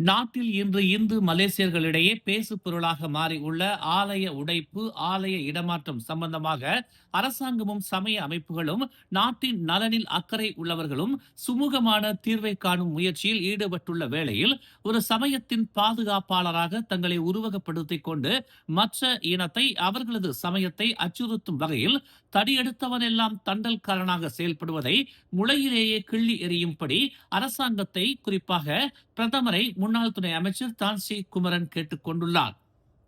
நாட்டில் இன்று இந்து மலேசியர்களிடையே பேசு பொருளாக மாறி உள்ள ஆலய உடைப்பு, ஆலய இடமாற்றம் சம்பந்தமாக அரசாங்கமும் சமய அமைப்புகளும் நாட்டின் நலனில் அக்கறை உள்ளவர்களும் சுமூகமான தீர்வை காணும் முயற்சியில் ஈடுபட்டுள்ள வேளையில் ஒரு சமயத்தின் பாதுகாப்பாளராக தங்களை உருவகப்படுத்திக் கொண்டு மற்ற இனத்தை அவர்களது சமயத்தை அச்சுறுத்தும் வகையில் தடியெடுத்தவனெல்லாம் தண்டல்காரனாக செயல்படுவதை முளையிலேயே கிள்ளி எறியும்படி அரசாங்கத்தை, குறிப்பாக பிரதமரை முன்னாள் துணை அமைச்சர் தான்சி குமரன் கேட்டுக் கொண்டுள்ளார்.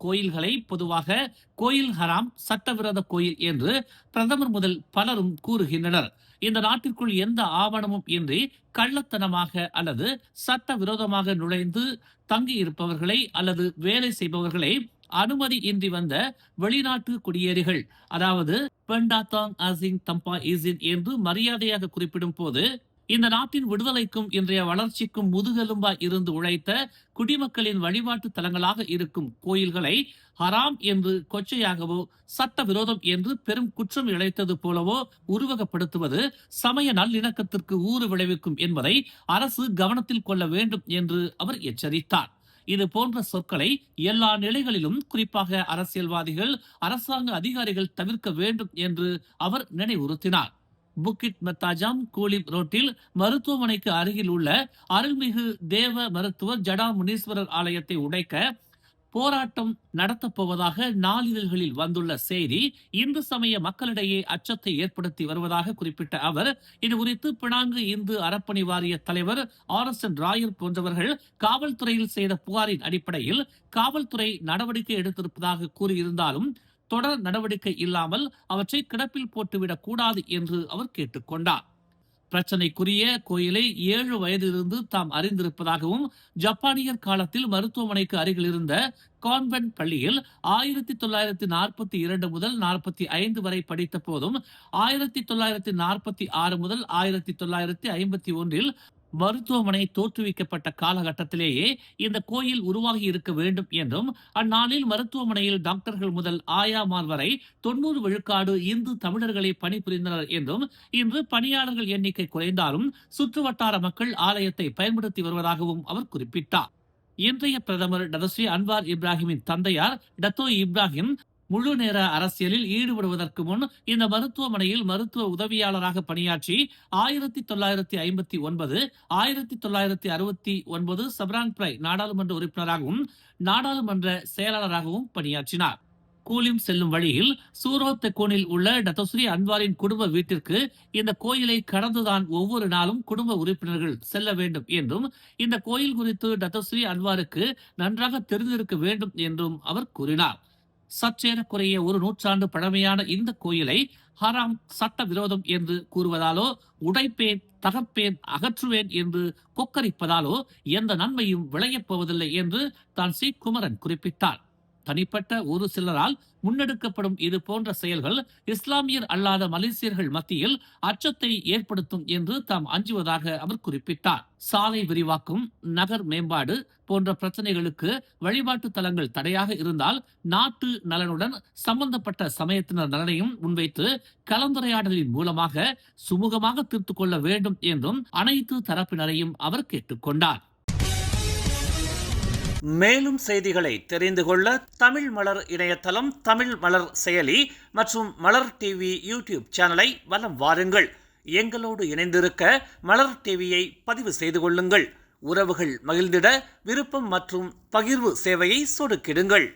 கோயில்களை பொதுவாக கோயில் ஹராம், சட்டவிரோத கோயில் என்று பிரதமர் முதல் பலரும் கூறுகின்றனர். இந்த நாட்டிற்குள் எந்த ஆவணமும் இன்றி கள்ளத்தனமாக அல்லது சட்டவிரோதமாக நுழைந்து தங்கியிருப்பவர்களை அல்லது வேலை செய்பவர்களை அனுமதி இன்றி வந்த வெளிநாட்டு குடியேறிகள், அதாவது பெண்டாத்தாங் அசிங் தம்பா இசின் என்று மரியாதையாக குறிப்பிடும் போது, இந்த நாட்டின் விடுதலைக்கும் இன்றைய வளர்ச்சிக்கும் முதுகெலும்பாய் இருந்து உழைத்த குடிமக்களின் வழிபாட்டு தலங்களாக இருக்கும் கோயில்களை ஹராம் என்று கொச்சையாகவோ சட்டவிரோதம் என்று பெரும் குற்றம் இழைத்தது போலவோ உருவகப்படுத்துவது சமய நல்லிணக்கத்திற்கு ஊறு விளைவிக்கும் என்பதை அரசு கவனத்தில் கொள்ள வேண்டும் என்று அவர் எச்சரித்தார். இது போன்ற சொற்களை எல்லா நிலைகளிலும், குறிப்பாக அரசியல்வாதிகள், அரசாங்க அதிகாரிகள் தவிர்க்க வேண்டும் என்று அவர் நினைவுறுத்தினார். புக்கிட் மெத்தாஜாம் கூலிப் ரோட்டில் மருத்துவமனைக்கு அருகில் உள்ள அருள்மிகு தேவ மருத்துவர் ஜடா முனீஸ்வரர் ஆலயத்தை உடைக்க போராட்டம் நடத்தப்போவதாக நாளிதழ்களில் வந்துள்ள செய்தி இந்து சமய மக்களிடையே அச்சத்தை ஏற்படுத்தி வருவதாக குறிப்பிட்ட அவர், இது குறித்து பினாங்கு இந்து அறப்பணி வாரிய தலைவர் RSN ராயர் போன்றவர்கள் காவல்துறையில் செய்த புகாரின் அடிப்படையில் காவல்துறை நடவடிக்கை எடுத்திருப்பதாக கூறியிருந்தாலும் தொடர் நடவடிக்கை இல்லாமல் அவற்றை கிடப்பில் போட்டுவிடக் கூடாது என்று அவர் கேட்டுக்கொண்டார். பிரச்சனைக்குரிய கோயிலை 7 வயதிலிருந்து தாம் அறிந்திருப்பதாகவும், ஜப்பானியர் காலத்தில் மருத்துவமனைக்கு அருகில் இருந்த கான்வென்ட் பள்ளியில் 1942 முதல் 45 வரை படித்த போதும், 1946 முதல் 1951 மருத்துவமனை தோற்றுவிக்கப்பட்ட காலகட்டத்திலேயே இந்த கோயில் உருவாகி இருக்க வேண்டும் என்றும், அந்நாளில் மருத்துவமனையில் டாக்டர்கள் முதல் ஆயாமார் வரை 90 விழுக்காடு இந்து தமிழர்களை பணிபுரிந்தனர் என்றும், இன்று பணியாளர்கள் எண்ணிக்கை குறைந்தாலும் சுற்றுவட்டார மக்கள் ஆலயத்தை பயன்படுத்தி வருவதாகவும் அவர் குறிப்பிட்டார். இன்றைய பிரதமர் டதஸ்ரீ அன்வார் இப்ராஹிமின் தந்தையார் டத்தோ இப்ராஹிம் முழு நேர அரசியலில் ஈடுபடுவதற்கு முன் இந்த மருத்துவமனையில் மருத்துவ உதவியாளராக பணியாற்றி 1959, 1969 சப்ரான் பிரை நாடாளுமன்ற உறுப்பினராகவும் நாடாளுமன்ற செயலாளராகவும் பணியாற்றினார். கூலிம் செல்லும் வழியில் சூரோ தெக்கோனில் உள்ள டத்தோஸ்ரீ அன்வாரின் குடும்ப வீட்டிற்கு இந்த கோயிலை கடந்துதான் ஒவ்வொரு நாளும் குடும்ப உறுப்பினர்கள் செல்ல வேண்டும் என்றும், இந்த கோயில் குறித்து டத்தோஸ்ரீ அன்வாருக்கு நன்றாக தெரிந்திருக்க வேண்டும் என்றும் அவர் கூறினார். சற்றேறக்குறைய ஒரு நூற்றாண்டு பழமையான இந்த கோயிலை ஹராம், சட்டவிரோதம் என்று கூறுவதாலோ, உடைப்பேன், தகர்ப்பேன், அகற்றுவேன் என்று கொக்கரிப்பதாலோ எந்த நன்மையும் விளையப் போவதில்லை என்று தான் சி குமரன் குறிப்பிட்டார். தனிப்பட்ட ஒரு சிலரால் முன்னெடுக்கப்படும் இது போன்ற செயல்கள் இஸ்லாமியர் அல்லாத மலேசியர்கள் மத்தியில் அச்சத்தை ஏற்படுத்தும் என்று தாம் அஞ்சுவதாக அவர் குறிப்பிட்டார். சாலை விரிவாக்கம், நகர் மேம்பாடு போன்ற பிரச்சனைகளுக்கு வழிபாட்டு தலங்கள் தடையாக இருந்தால் நாட்டு நலனுடன் சம்பந்தப்பட்ட சமயத்தினர் நலனையும் முன்வைத்து கலந்துரையாடலின் மூலமாக சுமூகமாக தீர்த்துக் கொள்ள வேண்டும் என்றும் அனைத்து தரப்பினரையும் அவர் கேட்டுக்கொண்டார். மேலும் செய்திகளை தெரிந்து கொள்ள தமிழ் மலர் இணையதளம், தமிழ் மலர் செயலி மற்றும் மலர் டிவி யூடியூப் சேனலை வலம் வாருங்கள். எங்களோடு இணைந்திருக்க மலர் டிவியை பதிவு செய்து கொள்ளுங்கள். உறவுகள் மகிழ்ந்திட விருப்பம் மற்றும் பகிர்வு சேவையை சொடுக்கிடுங்கள்.